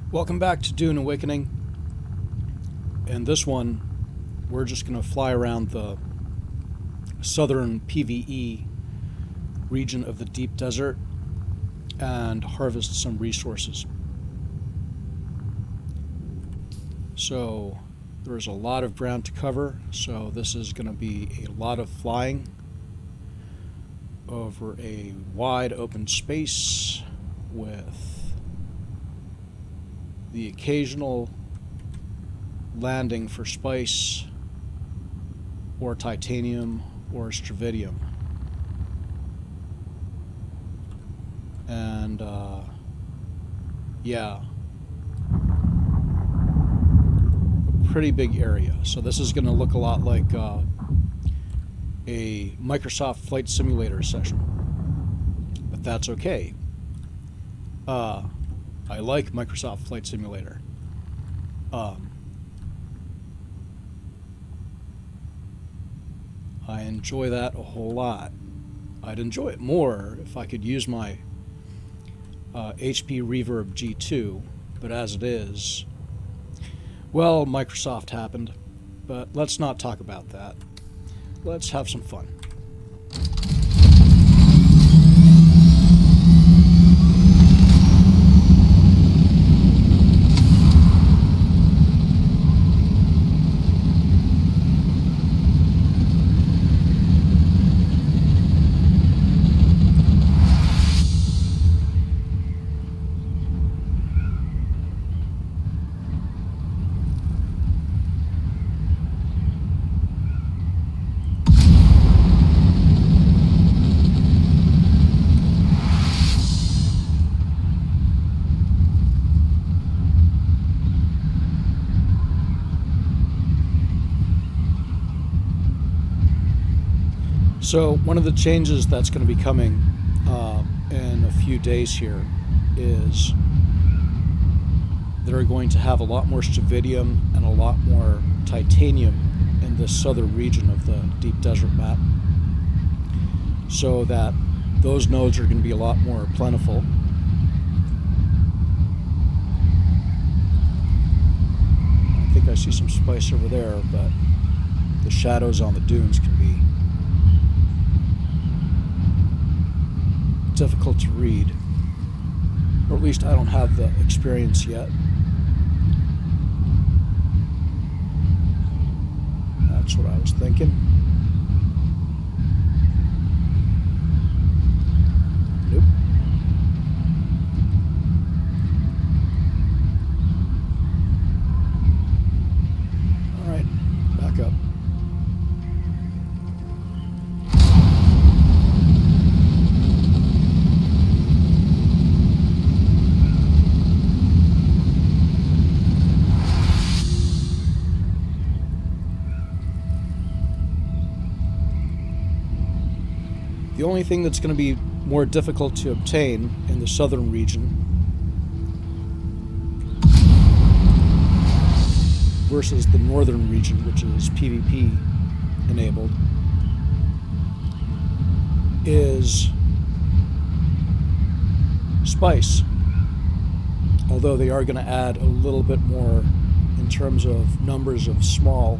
Welcome back to Dune Awakening. In this one, we're just going to fly around the southern PvE region of the deep desert and harvest some resources. So there's a lot of ground to cover, so this is going to be a lot of flying over a wide open space with the occasional landing for spice or titanium or stravidium. And yeah, a pretty big area. So this is going to look a lot like a Microsoft Flight Simulator session, but that's okay. I like Microsoft Flight Simulator. I enjoy that a whole lot. I'd enjoy it more if I could use my HP Reverb G2, but as it is, well, Microsoft happened, but let's not talk about that. Let's have some fun. So one of the changes that's going to be coming in a few days here is they're going to have a lot more stravidium and a lot more titanium in this southern region of the deep desert map, so that those nodes are going to be a lot more plentiful. I think I see some spice over there, but the shadows on the dunes can be difficult to read, or at least I don't have the experience yet. That's what I was thinking. Nope. All right, back up. The only thing that's going to be more difficult to obtain in the southern region versus the northern region, which is PvP enabled, is spice. Although they are going to add a little bit more in terms of numbers of small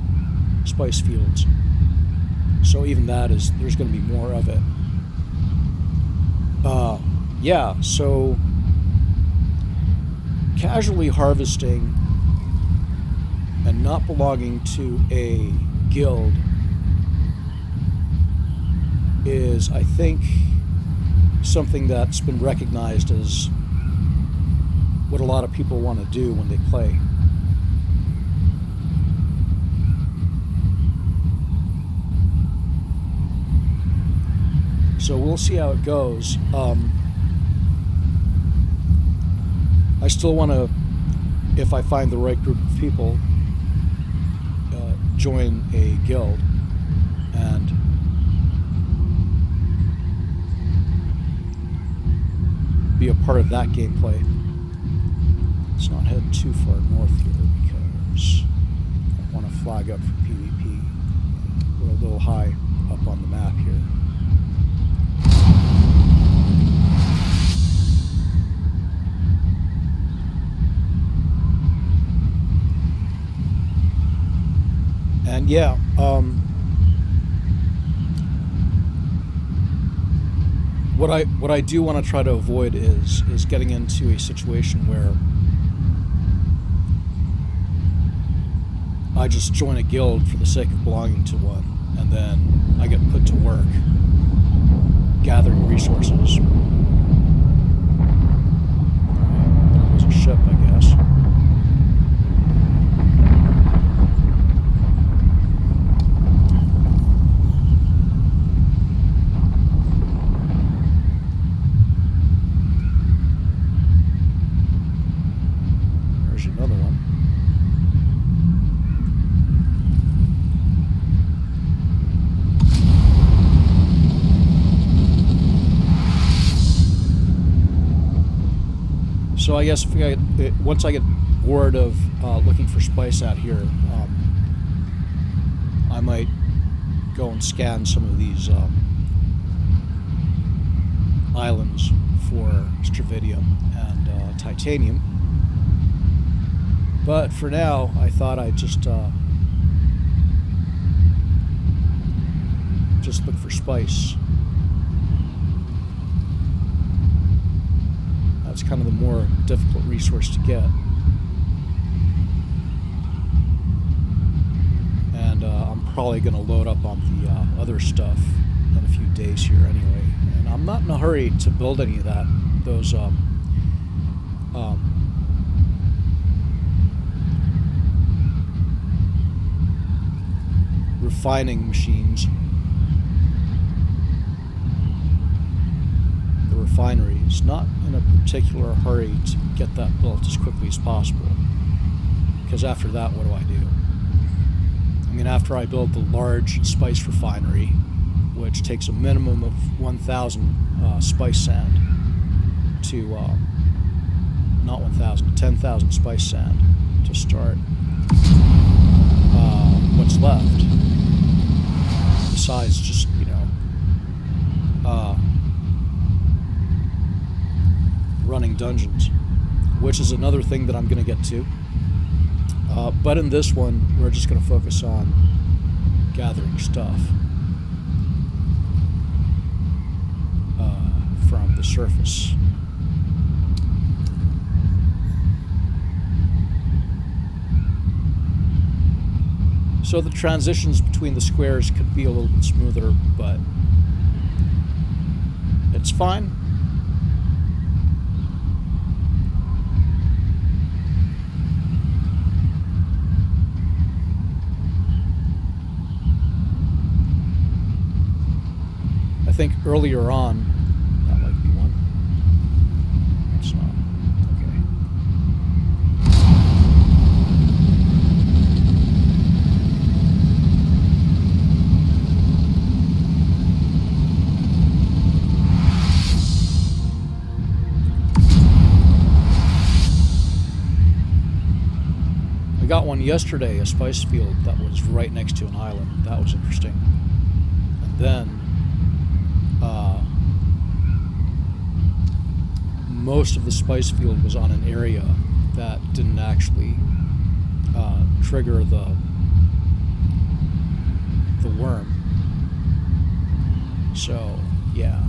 spice fields. So even that is, there's going to be more of it. Yeah, so casually harvesting and not belonging to a guild is, I think, something that's been recognized as what a lot of people want to do when they play. So we'll see how it goes. I still want to, if I find the right group of people, join a guild and be a part of that gameplay. Let's not head too far north here because I want to flag up for PvP. We're a little high up on the map here. And yeah, what I do want to try to avoid is getting into a situation where I just join a guild for the sake of belonging to one, and then I get put to work gathering resources. That was a ship, I guess. There's another one. So I guess once I get bored of looking for spice out here, I might go and scan some of these islands for stravidium and titanium. But for now, I thought I'd just look for spice. That's kind of the more difficult resource to get. And I'm probably going to load up on the other stuff in a few days here anyway. And I'm not in a hurry to build any of that. Those refining machines. Refineries, not in a particular hurry to get that built as quickly as possible, because after that, what do I do? I mean, after I build the large spice refinery, which takes a minimum of 1,000 spice sand to not 1,000, 10,000 spice sand to start what's left, besides just, running dungeons, which is another thing that I'm going to get to. But in this one, we're just going to focus on gathering stuff from the surface. So the transitions between the squares could be a little bit smoother, but it's fine. I think earlier on, that might be one. It's not. Okay. I got one yesterday, a spice field that was right next to an island. That was interesting. And then most of the spice field was on an area that didn't actually trigger the worm. So, yeah.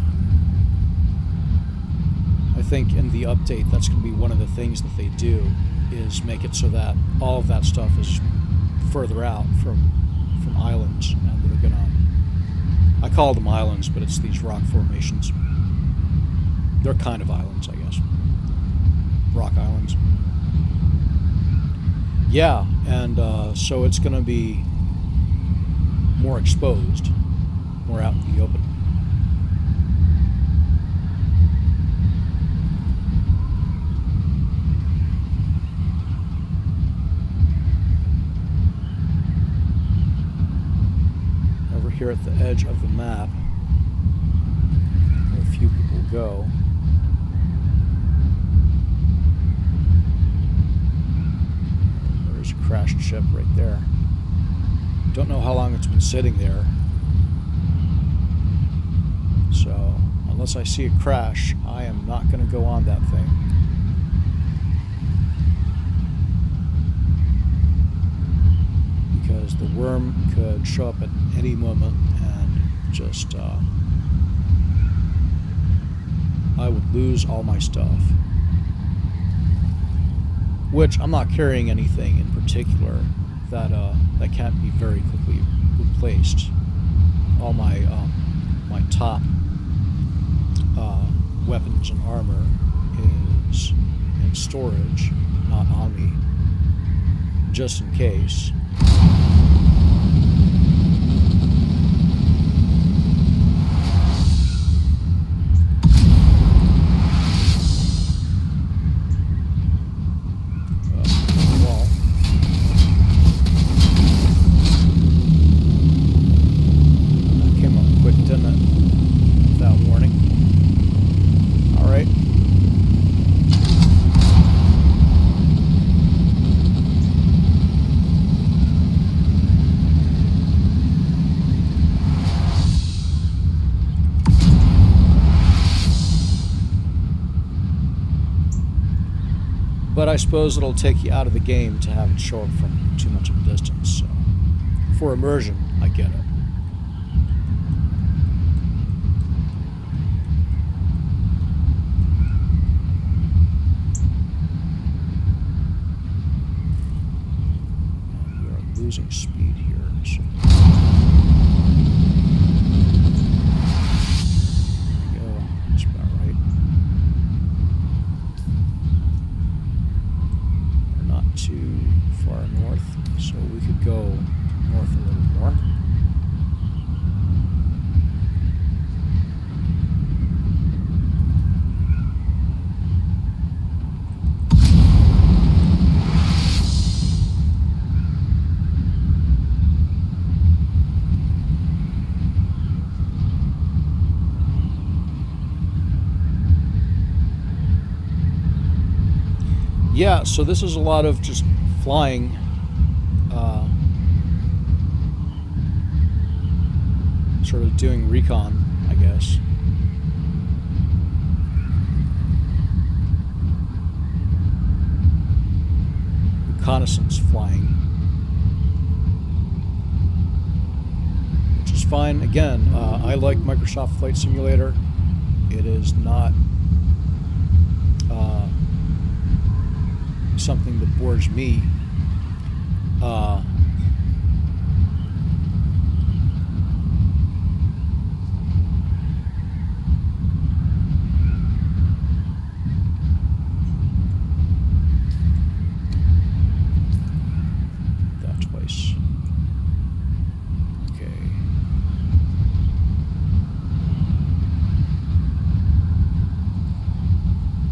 I think in the update, that's going to be one of the things that they do, is make it so that all of that stuff is further out from islands, and they're going to, I call them islands, but it's these rock formations. They're kind of islands, I guess. Rock islands. Yeah, and so it's going to be more exposed, more out in the open. Over here at the edge of the map, where a few people go, there's a crashed ship right there. Don't know how long it's been sitting there. So, unless I see it crash, I am not going to go on that thing. Because the worm storm could show up at any moment and just I would lose all my stuff. Which I'm not carrying anything in particular that can't be very quickly replaced. All my my top weapons and armor is in storage, not on me, just in case. But I suppose it'll take you out of the game to have it show up from too much of a distance. So for immersion, I get it. And we are losing speed here. So. There we go. That's about right. Too far north, so we could go north a little more. Yeah, so this is a lot of just flying. Sort of doing recon, I guess. Reconnaissance flying. Which is fine. Again, I like Microsoft Flight Simulator. It is not something that bores me. That twice. Okay.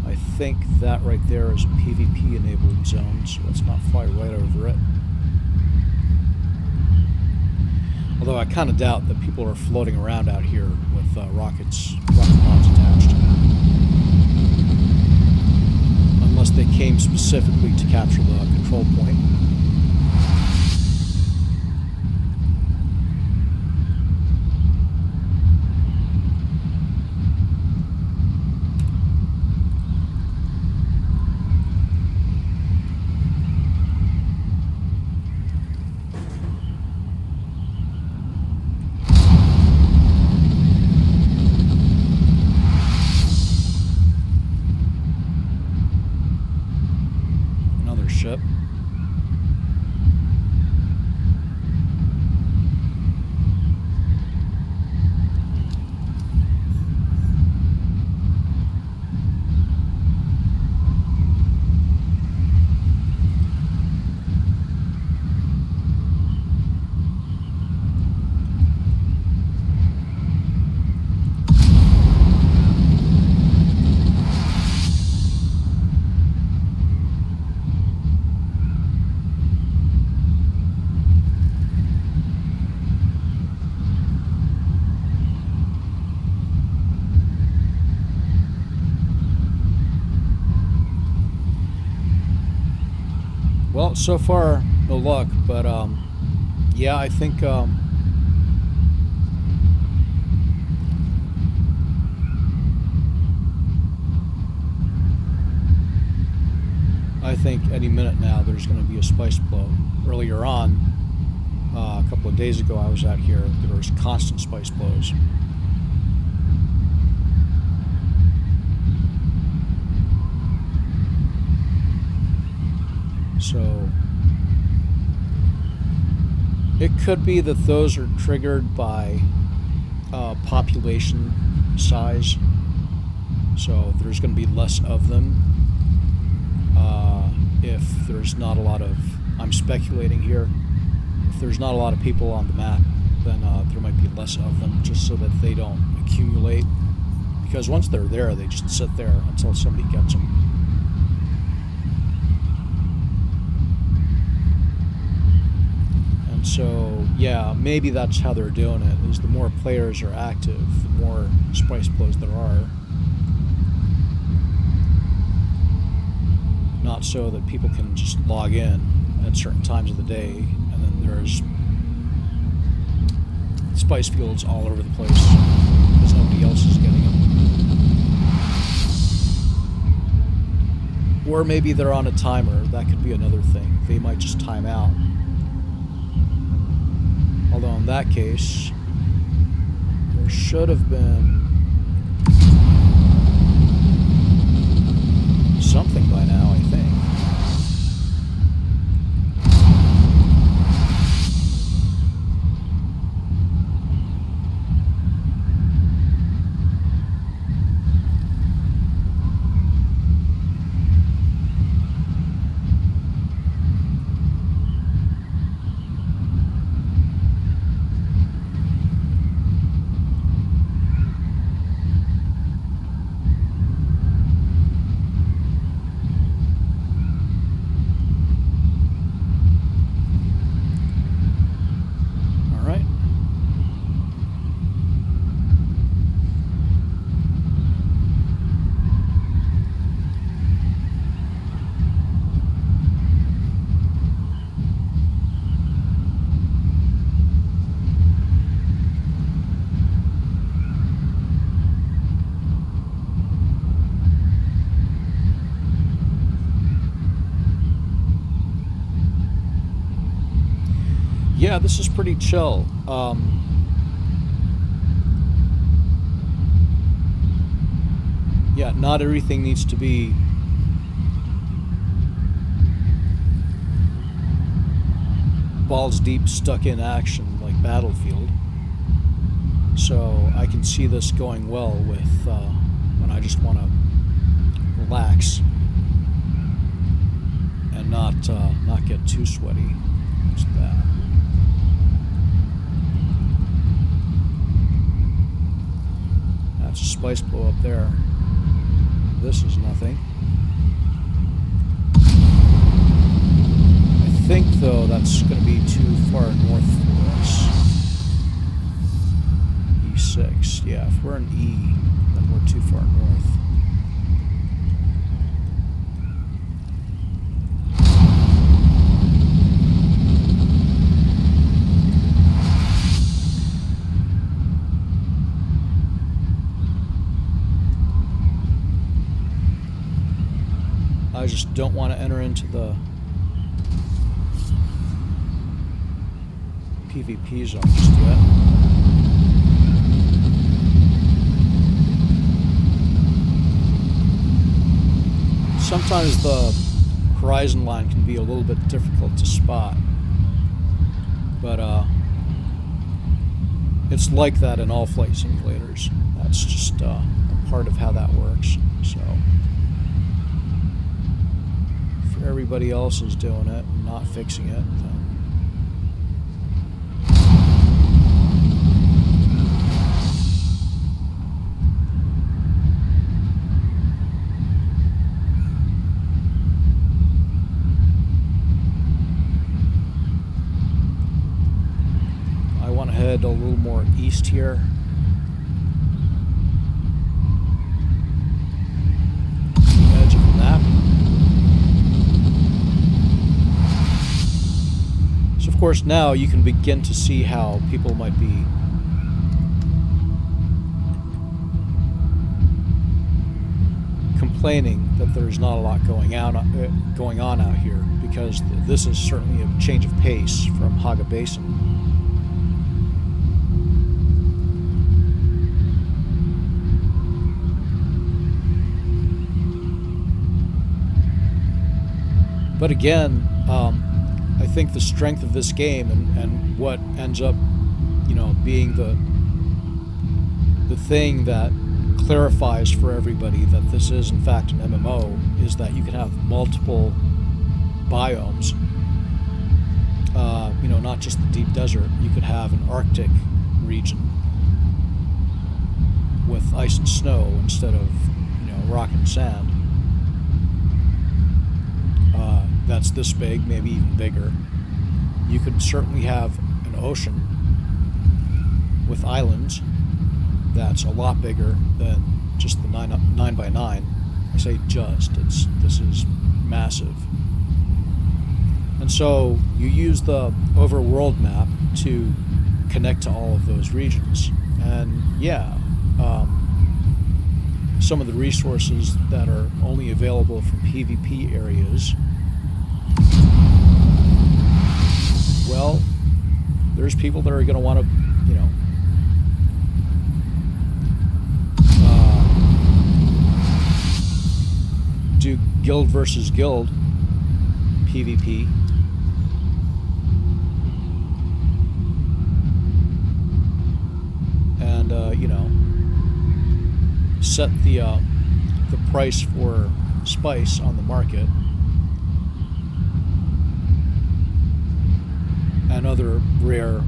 I think that right there is a PvP enabling zone, so let's not fly right over it. Although I kind of doubt that people are floating around out here with rocket pods attached. Unless they came specifically to capture the control point. Ship. Well, so far, no luck, but yeah, I think any minute now there's going to be a spice blow. Earlier on, A couple of days ago I was out here, there was constant spice blows. So it could be that those are triggered by population size. So there's going to be less of them. If there's not a lot of, I'm speculating here, if there's not a lot of people on the map, then there might be less of them, just so that they don't accumulate. Because once they're there, they just sit there until somebody gets them. And so, yeah, maybe that's how they're doing it, is the more players are active, the more spice blows there are. Not so that people can just log in at certain times of the day, and then there's spice fields all over the place because nobody else is getting them. Or maybe they're on a timer. That could be another thing. They might just time out. Although in that case, there should have been something by now, I think. Yeah, this is pretty chill. Yeah, not everything needs to be balls deep stuck in action like Battlefield. So I can see this going well with when I just want to relax and not get too sweaty. What's that? That's a spice blow up there. This is nothing. I think, though, that's going to be too far north for us. E6. Yeah, if we're in E, then we're too far north. I just don't want to enter into the PvP zone just yet. Sometimes the horizon line can be a little bit difficult to spot, but it's like that in all flight simulators. That's just a part of how that works. So if everybody else is doing it and not fixing it, then I want to head a little more east here. Edge of the map. So of course now you can begin to see how people might be complaining that there's not a lot going on out here, because this is certainly a change of pace from Haga Basin. But again, I think the strength of this game and what ends up, being the thing that clarifies for everybody that this is in fact an MMO is that you can have multiple biomes. Not just the deep desert. You could have an Arctic region with ice and snow instead of, rock and sand. That's this big, maybe even bigger. You could certainly have an ocean with islands that's a lot bigger than just the 9x9. I say just, this is massive. And so you use the overworld map to connect to all of those regions. And some of the resources that are only available from PvP areas, well, there's people that are going to want to, do guild versus guild PvP. And, set the price for spice on the market and other rare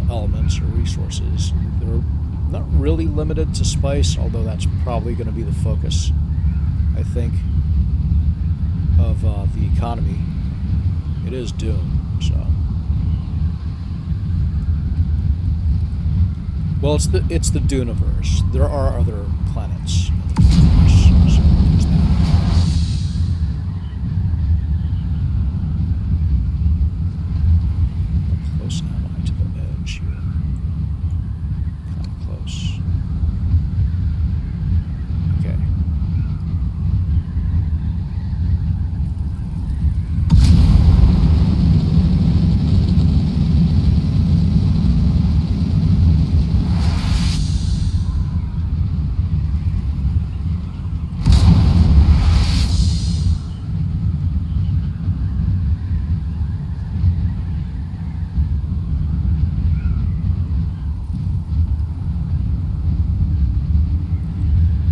elements or resources. They're not really limited to spice, although that's probably going to be the focus, I think, of the economy. It is Dune, so. Well, it's the Duneverse. There are other planets in the Duneverse, so there's that. How close am I to the edge here? Kind of close. Okay.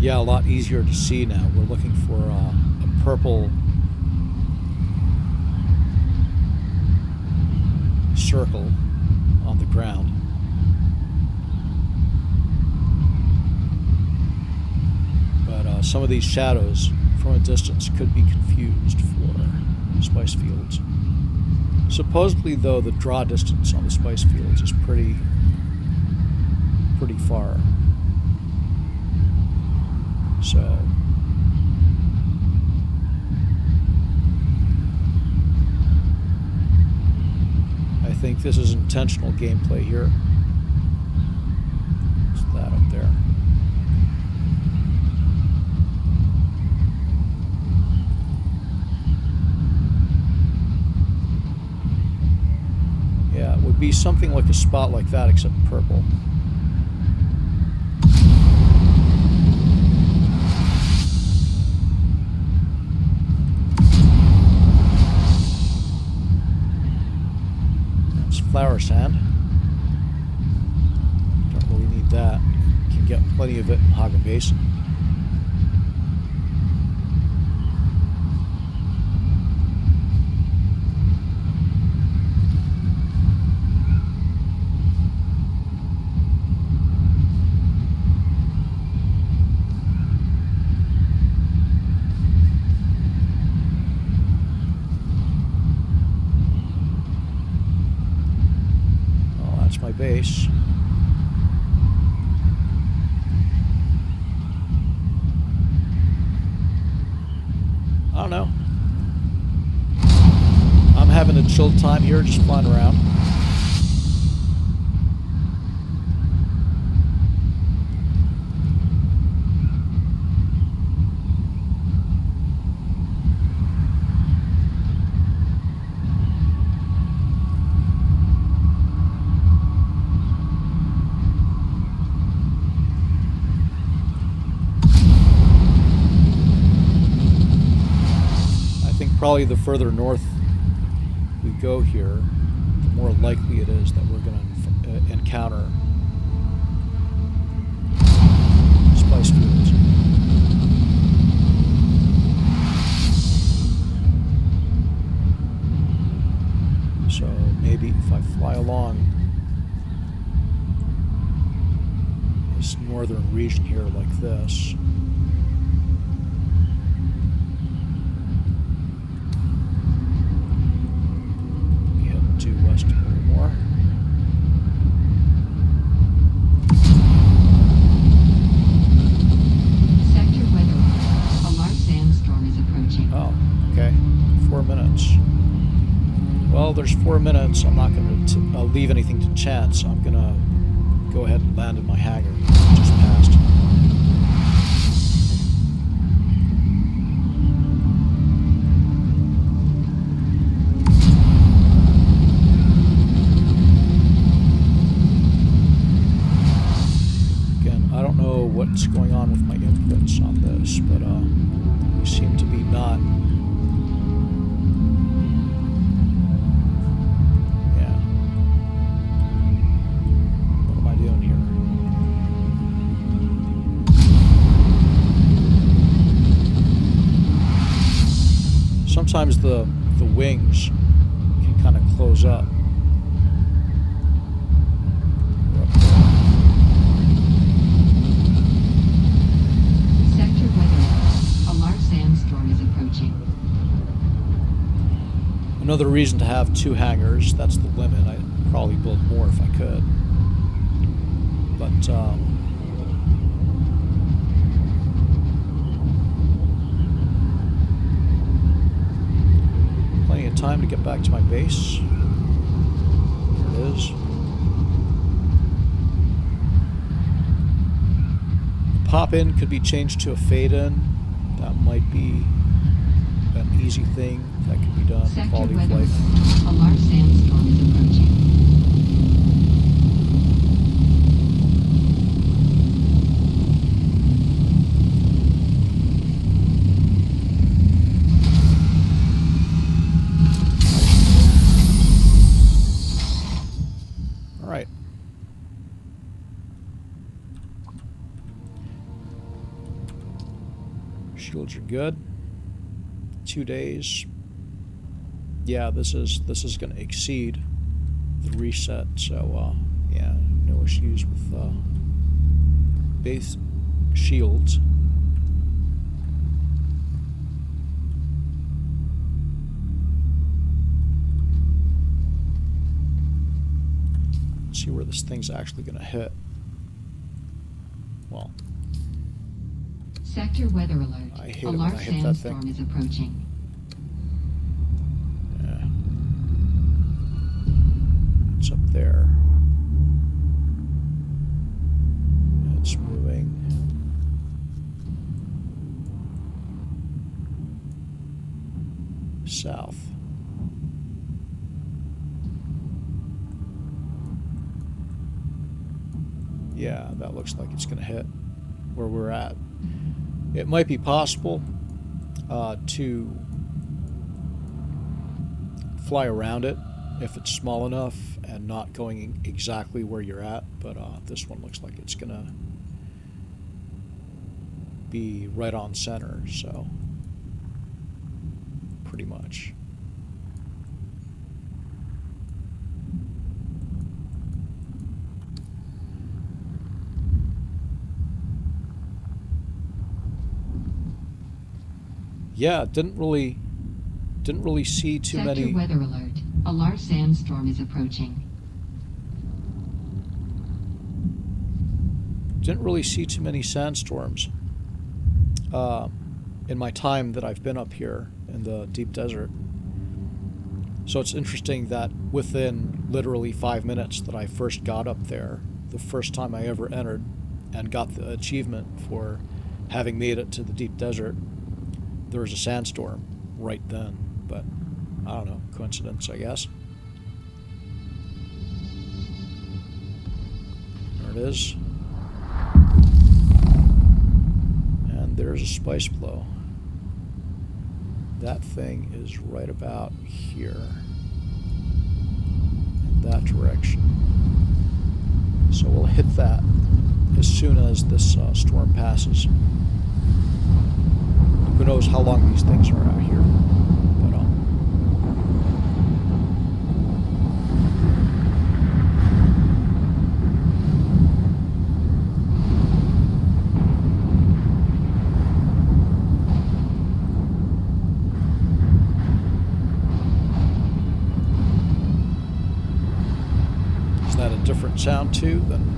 Yeah, a lot easier to see now. We're looking for a purple circle on the ground. But some of these shadows from a distance could be confused for spice fields. Supposedly, though, the draw distance on the spice fields is pretty far. So I think this is intentional gameplay here. What's that up there? Yeah, it would be something like a spot like that, except purple. Flower sand. Don't really need that. You can get plenty of it in Haga Basin. My base. I don't know. I'm having a chill time here, just flying around. Probably the further north we go here, the more likely it is that we're going to encounter spice fields. So maybe if I fly along this northern region here like this, we head due west a little more. Sector weather. A large sandstorm is approaching. Oh, okay. 4 minutes. Well, there's 4 minutes. I'm not going to leave anything to chance. I'm going to go ahead and land in my hangar. Just passed. Again, I don't know what's going on with my inputs on this, but they seem to be not. Sometimes the wings can kind of close up. We're up there. Sector weather. A large sandstorm is approaching. Another reason to have 2 hangars. That's the limit. I'd probably build more if I could. But plenty of time to get back to my base. There it is. The pop-in could be changed to a fade-in. That might be an easy thing that could be done. Sector Quality of weather. life. A large sandstorm is approaching. Alright. Shields are good. 2 days. Yeah, this is going to exceed the reset, so yeah, no issues with base shields. Let's see where this thing's actually going to hit. Well, Sector weather alert. I hate A it when large I hit that thing. sandstorm is approaching. yeah. It's up there. It's moving. South. Yeah, that looks like it's going to hit where we're at. It might be possible to fly around it if it's small enough and not going exactly where you're at, but this one looks like it's going to be right on center, so pretty much. Yeah, didn't really see too Sector many. weather alert. A large sandstorm is approaching. Didn't really see too many sandstorms in my time that I've been up here in the deep desert. So it's interesting that within literally 5 minutes that I first got up there, the first time I ever entered and got the achievement for having made it to the deep desert, there was a sandstorm right then. But I don't know, coincidence, I guess. There it is. And there's a spice blow. that thing is right about here, in that direction. So we'll hit that as soon as this storm passes. Who knows how long these things are out here, but is that a different sound too than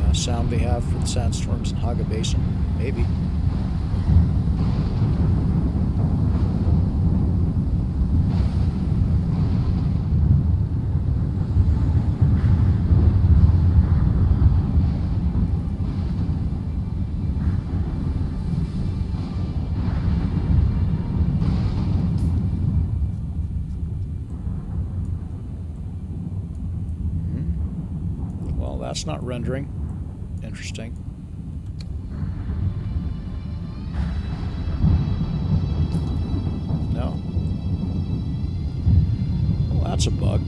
the sound they have for the sandstorms in Haga Basin? Maybe. Well, that's not rendering. Interesting. No. Well, that's a bug.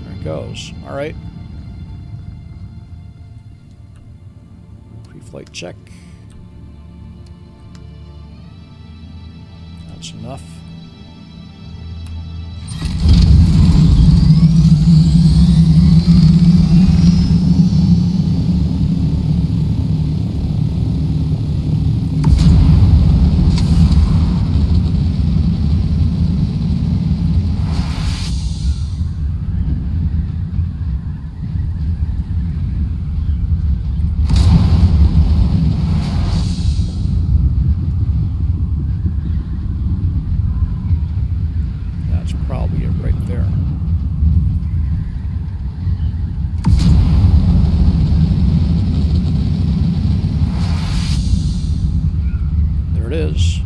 There it goes. All right. Pre-flight check. That's enough. Probably it right there. There it is.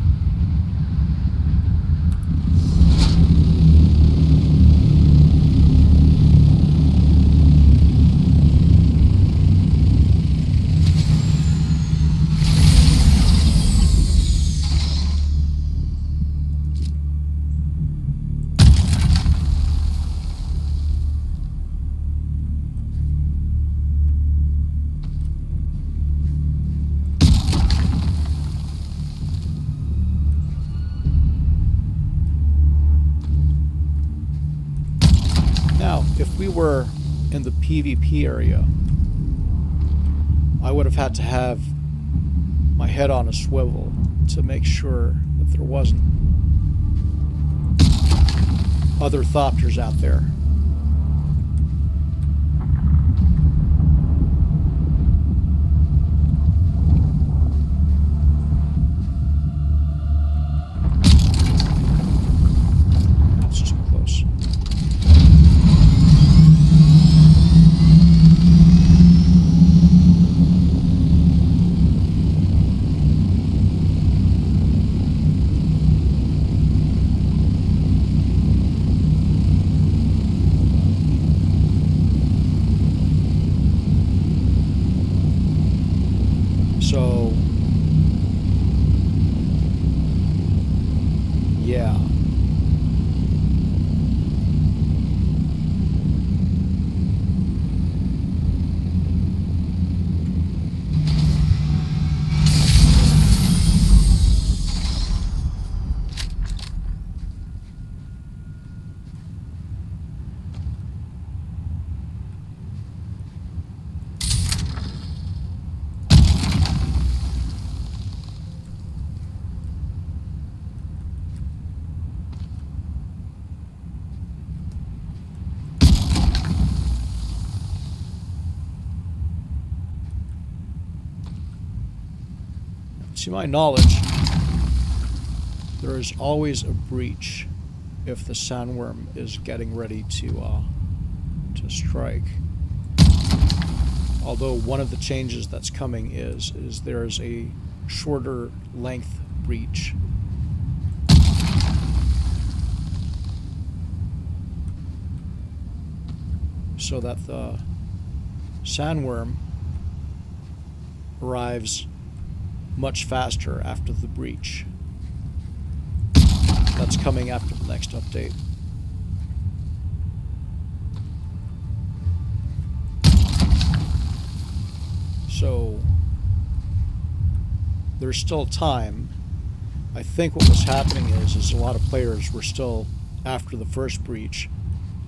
Now, if we were in the PvP area, I would have had to have my head on a swivel to make sure that there wasn't other Thopters out there. That's too close. So, yeah. To my knowledge, there is always a breach if the sandworm is getting ready to strike. Although one of the changes that's coming is there's a shorter length breach. So that the sandworm arrives much faster after the breach. That's coming after the next update. So there's still time. I think what was happening is a lot of players were still, after the first breach,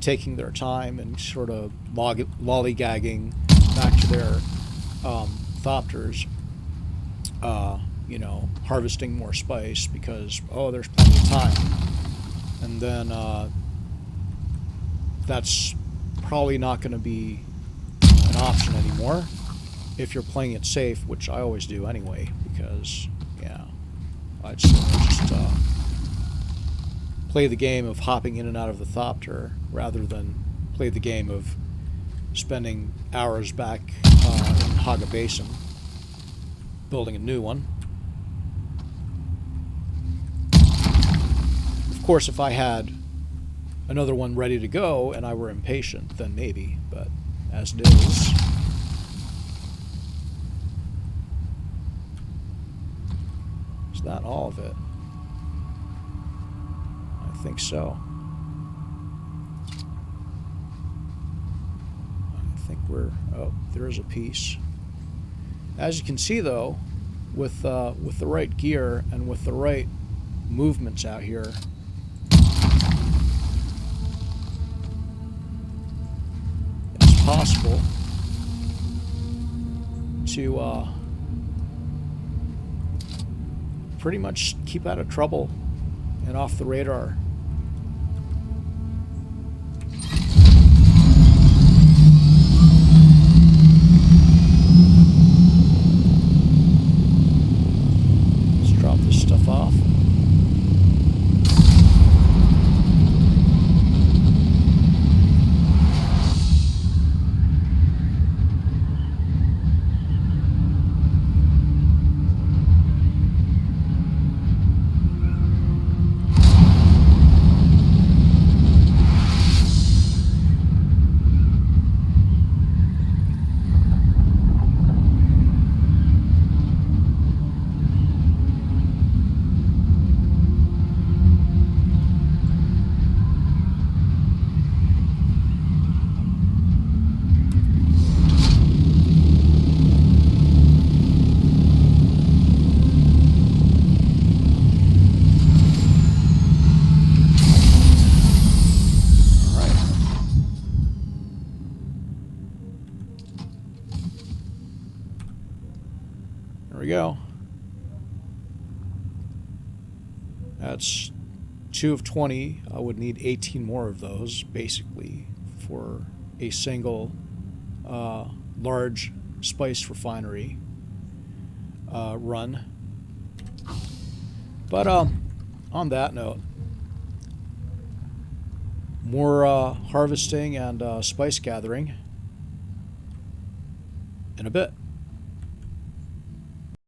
taking their time and sort of lollygagging back to their thopters, you know, harvesting more spice because, oh, there's plenty of time. And then that's probably not going to be an option anymore if you're playing it safe, which I always do anyway, because, yeah, I'd just play the game of hopping in and out of the thopter rather than play the game of spending hours back in Haga Basin building a new one. Of course, if I had another one ready to go and I were impatient, then maybe, but as it is... Is that all of it? I think so. I think we're... Oh, there is a piece. As you can see, though, with the right gear and with the right movements out here, it's possible to pretty much keep out of trouble and off the radar. Let's drop this stuff off. There we go. That's 2 of 20. I would need 18 more of those, basically, for a single large spice refinery run. But on that note, more harvesting and spice gathering in a bit.